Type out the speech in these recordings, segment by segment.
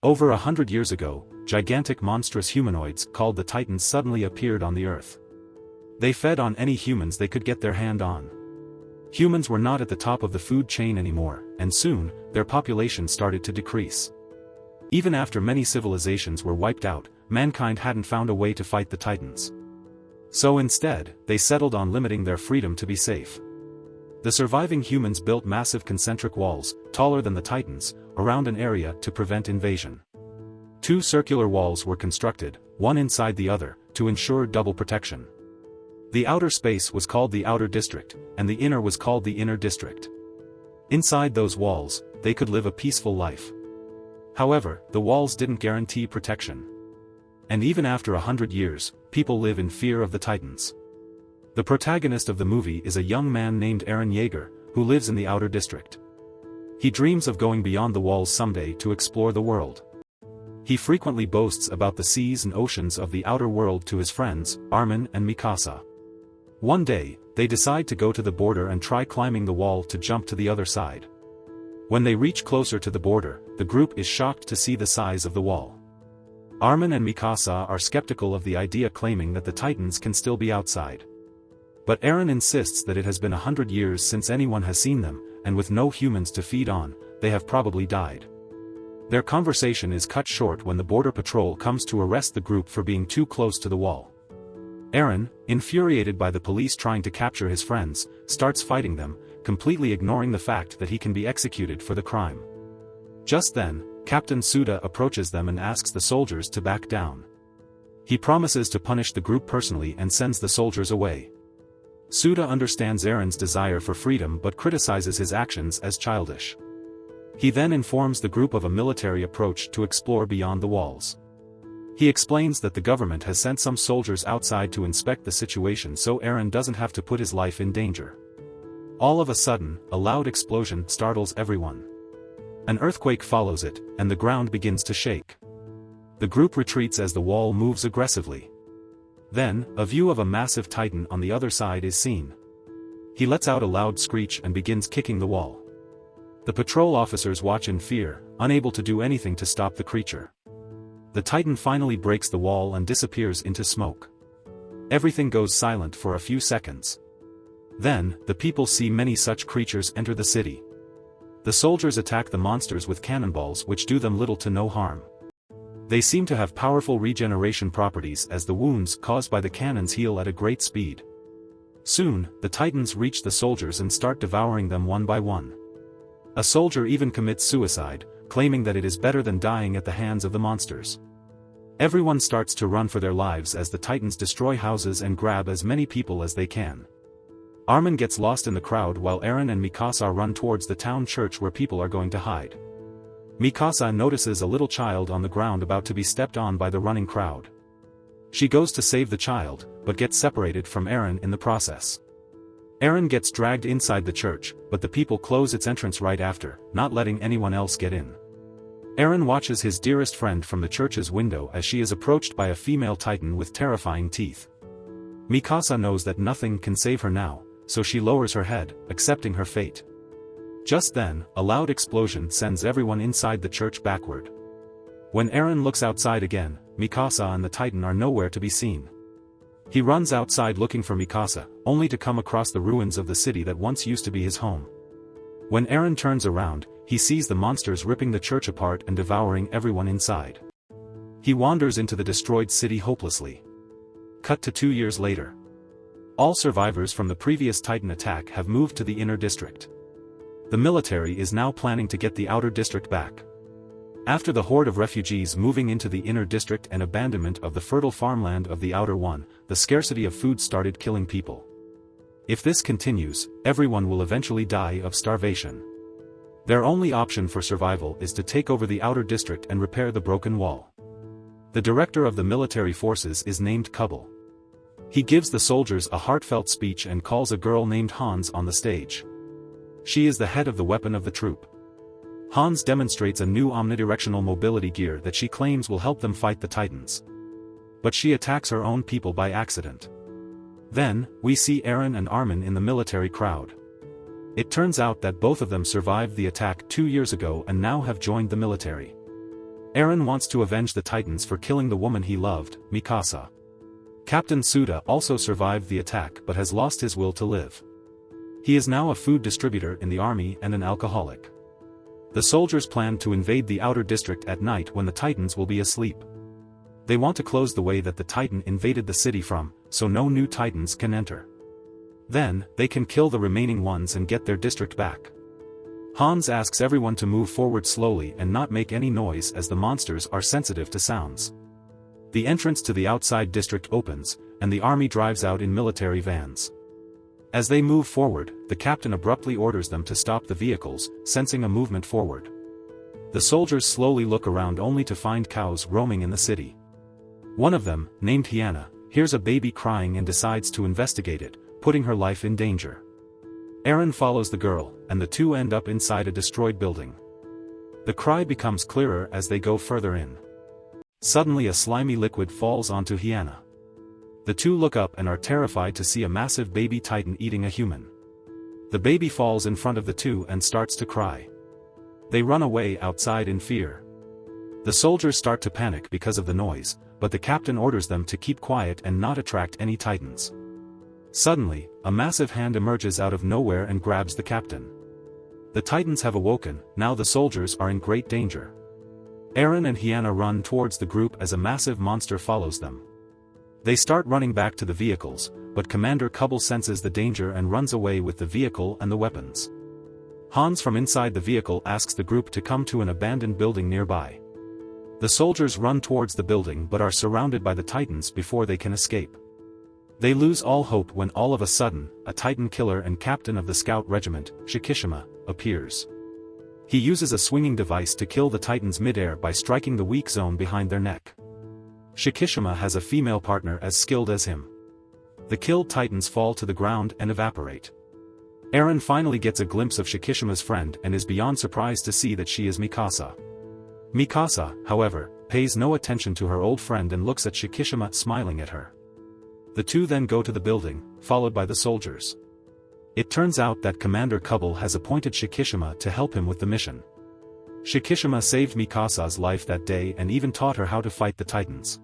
Over 100 years ago, gigantic monstrous humanoids called the Titans suddenly appeared on the Earth. They fed on any humans they could get their hand on. Humans were not at the top of the food chain anymore, and soon, their population started to decrease. Even after many civilizations were wiped out, mankind hadn't found a way to fight the Titans. So instead, they settled on limiting their freedom to be safe. The surviving humans built massive concentric walls, taller than the Titans, around an area to prevent invasion. 2 circular walls were constructed, one inside the other, to ensure double protection. The outer space was called the Outer District, and the inner was called the Inner District. Inside those walls, they could live a peaceful life. However, the walls didn't guarantee protection. And even after 100 years, people live in fear of the Titans. The protagonist of the movie is a young man named Eren Yeager, who lives in the Outer District. He dreams of going beyond the walls someday to explore the world. He frequently boasts about the seas and oceans of the outer world to his friends, Armin and Mikasa. One day, they decide to go to the border and try climbing the wall to jump to the other side. When they reach closer to the border, the group is shocked to see the size of the wall. Armin and Mikasa are skeptical of the idea, claiming that the Titans can still be outside. But Eren insists that it has been 100 years since anyone has seen them, and with no humans to feed on, they have probably died. Their conversation is cut short when the border patrol comes to arrest the group for being too close to the wall. Eren, infuriated by the police trying to capture his friends, starts fighting them, completely ignoring the fact that he can be executed for the crime. Just then, Captain Suda approaches them and asks the soldiers to back down. He promises to punish the group personally and sends the soldiers away. Suda understands Eren's desire for freedom but criticizes his actions as childish. He then informs the group of a military approach to explore beyond the walls. He explains that the government has sent some soldiers outside to inspect the situation so Eren doesn't have to put his life in danger. All of a sudden, a loud explosion startles everyone. An earthquake follows it, and the ground begins to shake. The group retreats as the wall moves aggressively. Then, a view of a massive Titan on the other side is seen. He lets out a loud screech and begins kicking the wall. The patrol officers watch in fear, unable to do anything to stop the creature. The Titan finally breaks the wall and disappears into smoke. Everything goes silent for a few seconds. Then, the people see many such creatures enter the city. The soldiers attack the monsters with cannonballs which do them little to no harm. They seem to have powerful regeneration properties as the wounds caused by the cannons heal at a great speed. Soon, the Titans reach the soldiers and start devouring them one by one. A soldier even commits suicide, claiming that it is better than dying at the hands of the monsters. Everyone starts to run for their lives as the Titans destroy houses and grab as many people as they can. Armin gets lost in the crowd while Eren and Mikasa run towards the town church where people are going to hide. Mikasa notices a little child on the ground about to be stepped on by the running crowd. She goes to save the child, but gets separated from Eren in the process. Eren gets dragged inside the church, but the people close its entrance right after, not letting anyone else get in. Eren watches his dearest friend from the church's window as she is approached by a female Titan with terrifying teeth. Mikasa knows that nothing can save her now, so she lowers her head, accepting her fate. Just then, a loud explosion sends everyone inside the church backward. When Eren looks outside again, Mikasa and the Titan are nowhere to be seen. He runs outside looking for Mikasa, only to come across the ruins of the city that once used to be his home. When Eren turns around, he sees the monsters ripping the church apart and devouring everyone inside. He wanders into the destroyed city hopelessly. Cut to 2 years later. All survivors from the previous Titan attack have moved to the Inner District. The military is now planning to get the Outer District back. After the horde of refugees moving into the Inner District and abandonment of the fertile farmland of the Outer One, the scarcity of food started killing people. If this continues, everyone will eventually die of starvation. Their only option for survival is to take over the Outer District and repair the broken wall. The director of the military forces is named Kubble. He gives the soldiers a heartfelt speech and calls a girl named Hans on the stage. She is the head of the weapon of the troop. Hans demonstrates a new omnidirectional mobility gear that she claims will help them fight the Titans. But she attacks her own people by accident. Then, we see Eren and Armin in the military crowd. It turns out that both of them survived the attack 2 years ago and now have joined the military. Eren wants to avenge the Titans for killing the woman he loved, Mikasa. Captain Suda also survived the attack but has lost his will to live. He is now a food distributor in the army and an alcoholic. The soldiers plan to invade the outer district at night when the Titans will be asleep. They want to close the way that the Titan invaded the city from, so no new Titans can enter. Then, they can kill the remaining ones and get their district back. Hans asks everyone to move forward slowly and not make any noise as the monsters are sensitive to sounds. The entrance to the outside district opens, and the army drives out in military vans. As they move forward, the captain abruptly orders them to stop the vehicles, sensing a movement forward. The soldiers slowly look around only to find cows roaming in the city. One of them, named Hyanna, hears a baby crying and decides to investigate it, putting her life in danger. Eren follows the girl, and the two end up inside a destroyed building. The cry becomes clearer as they go further in. Suddenly a slimy liquid falls onto Hyanna. The two look up and are terrified to see a massive baby Titan eating a human. The baby falls in front of the two and starts to cry. They run away outside in fear. The soldiers start to panic because of the noise, but the captain orders them to keep quiet and not attract any Titans. Suddenly, a massive hand emerges out of nowhere and grabs the captain. The Titans have awoken, now the soldiers are in great danger. Eren and Hyanna run towards the group as a massive monster follows them. They start running back to the vehicles, but Commander Kubble senses the danger and runs away with the vehicle and the weapons. Hans from inside the vehicle asks the group to come to an abandoned building nearby. The soldiers run towards the building but are surrounded by the Titans before they can escape. They lose all hope when all of a sudden, a Titan killer and captain of the scout regiment, Shikishima, appears. He uses a swinging device to kill the Titans midair by striking the weak zone behind their neck. Shikishima has a female partner as skilled as him. The killed Titans fall to the ground and evaporate. Eren finally gets a glimpse of Shikishima's friend and is beyond surprised to see that she is Mikasa. Mikasa, however, pays no attention to her old friend and looks at Shikishima smiling at her. The two then go to the building, followed by the soldiers. It turns out that Commander Kubble has appointed Shikishima to help him with the mission. Shikishima saved Mikasa's life that day and even taught her how to fight the Titans.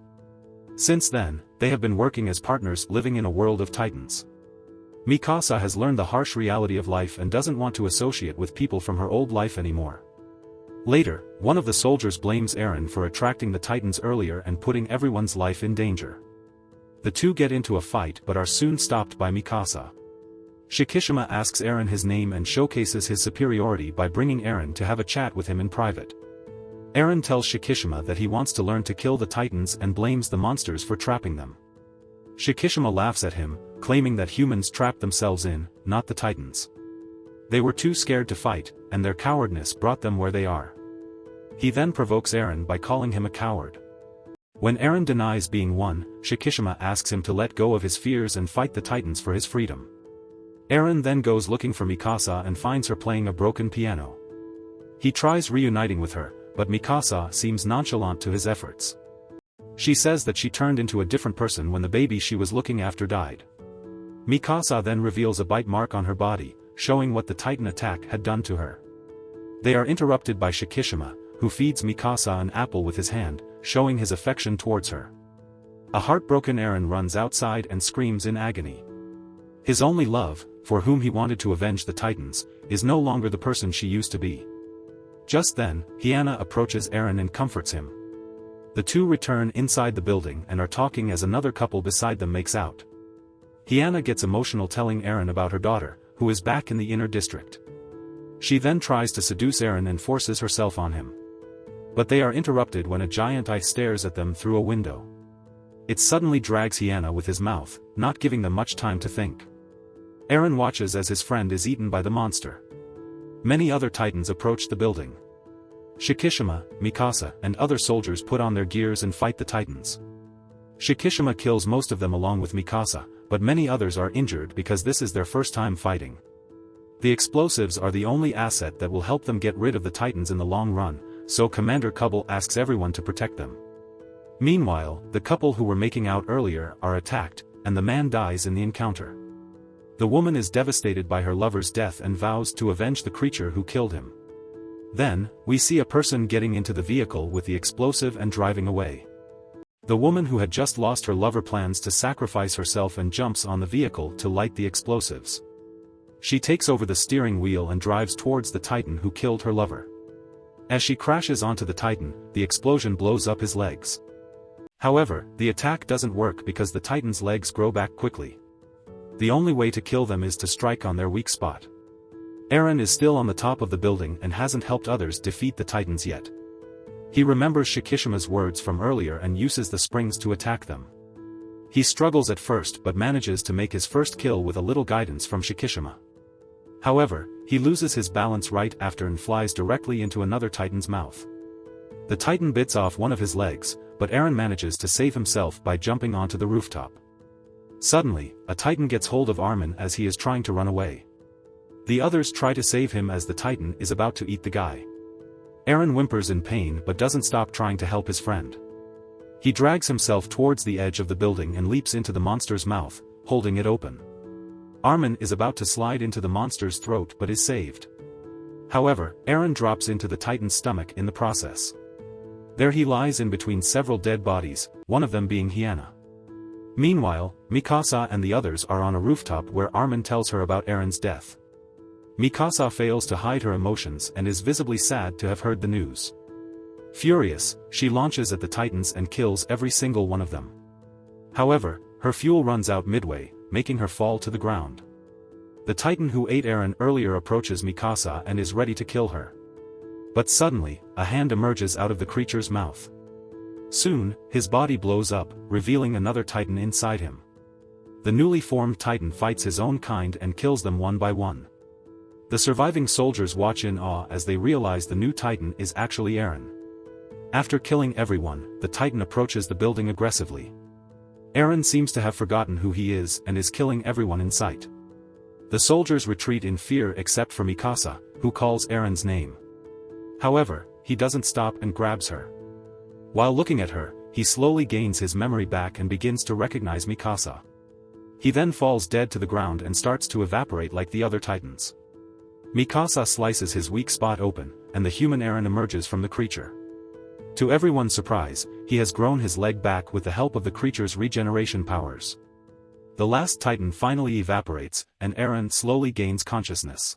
Since then, they have been working as partners living in a world of Titans. Mikasa has learned the harsh reality of life and doesn't want to associate with people from her old life anymore. Later, one of the soldiers blames Eren for attracting the Titans earlier and putting everyone's life in danger. The two get into a fight but are soon stopped by Mikasa. Shikishima asks Eren his name and showcases his superiority by bringing Eren to have a chat with him in private. Eren tells Shikishima that he wants to learn to kill the Titans and blames the monsters for trapping them. Shikishima laughs at him, claiming that humans trapped themselves in, not the Titans. They were too scared to fight, and their cowardness brought them where they are. He then provokes Eren by calling him a coward. When Eren denies being one, Shikishima asks him to let go of his fears and fight the Titans for his freedom. Eren then goes looking for Mikasa and finds her playing a broken piano. He tries reuniting with her, but Mikasa seems nonchalant to his efforts. She says that she turned into a different person when the baby she was looking after died. Mikasa then reveals a bite mark on her body, showing what the Titan attack had done to her. They are interrupted by Shikishima, who feeds Mikasa an apple with his hand, showing his affection towards her. A heartbroken Eren runs outside and screams in agony. His only love, for whom he wanted to avenge the Titans, is no longer the person she used to be. Just then, Hyanna approaches Eren and comforts him. The two return inside the building and are talking as another couple beside them makes out. Hyanna gets emotional telling Eren about her daughter, who is back in the inner district. She then tries to seduce Eren and forces herself on him. But they are interrupted when a giant eye stares at them through a window. It suddenly drags Hyanna with his mouth, not giving them much time to think. Eren watches as his friend is eaten by the monster. Many other Titans approach the building. Shikishima, Mikasa, and other soldiers put on their gears and fight the Titans. Shikishima kills most of them along with Mikasa, but many others are injured because this is their first time fighting. The explosives are the only asset that will help them get rid of the Titans in the long run, so Commander Kubble asks everyone to protect them. Meanwhile, the couple who were making out earlier are attacked, and the man dies in the encounter. The woman is devastated by her lover's death and vows to avenge the creature who killed him. Then, we see a person getting into the vehicle with the explosive and driving away. The woman who had just lost her lover plans to sacrifice herself and jumps on the vehicle to light the explosives. She takes over the steering wheel and drives towards the Titan who killed her lover. As she crashes onto the Titan, the explosion blows up his legs. However, the attack doesn't work because the Titan's legs grow back quickly. The only way to kill them is to strike on their weak spot. Eren is still on the top of the building and hasn't helped others defeat the Titans yet. He remembers Shikishima's words from earlier and uses the springs to attack them. He struggles at first but manages to make his first kill with a little guidance from Shikishima. However, he loses his balance right after and flies directly into another Titan's mouth. The Titan bits off one of his legs, but Eren manages to save himself by jumping onto the rooftop. Suddenly, a Titan gets hold of Armin as he is trying to run away. The others try to save him as the Titan is about to eat the guy. Eren whimpers in pain but doesn't stop trying to help his friend. He drags himself towards the edge of the building and leaps into the monster's mouth, holding it open. Armin is about to slide into the monster's throat but is saved. However, Eren drops into the Titan's stomach in the process. There he lies in between several dead bodies, one of them being Hyanna. Meanwhile, Mikasa and the others are on a rooftop where Armin tells her about Eren's death. Mikasa fails to hide her emotions and is visibly sad to have heard the news. Furious, she launches at the Titans and kills every single one of them. However, her fuel runs out midway, making her fall to the ground. The Titan who ate Eren earlier approaches Mikasa and is ready to kill her. But suddenly, a hand emerges out of the creature's mouth. Soon, his body blows up, revealing another Titan inside him. The newly formed Titan fights his own kind and kills them one by one. The surviving soldiers watch in awe as they realize the new Titan is actually Eren. After killing everyone, the Titan approaches the building aggressively. Eren seems to have forgotten who he is and is killing everyone in sight. The soldiers retreat in fear except for Mikasa, who calls Eren's name. However, he doesn't stop and grabs her. While looking at her, he slowly gains his memory back and begins to recognize Mikasa. He then falls dead to the ground and starts to evaporate like the other Titans. Mikasa slices his weak spot open, and the human Eren emerges from the creature. To everyone's surprise, he has grown his leg back with the help of the creature's regeneration powers. The last Titan finally evaporates, and Eren slowly gains consciousness.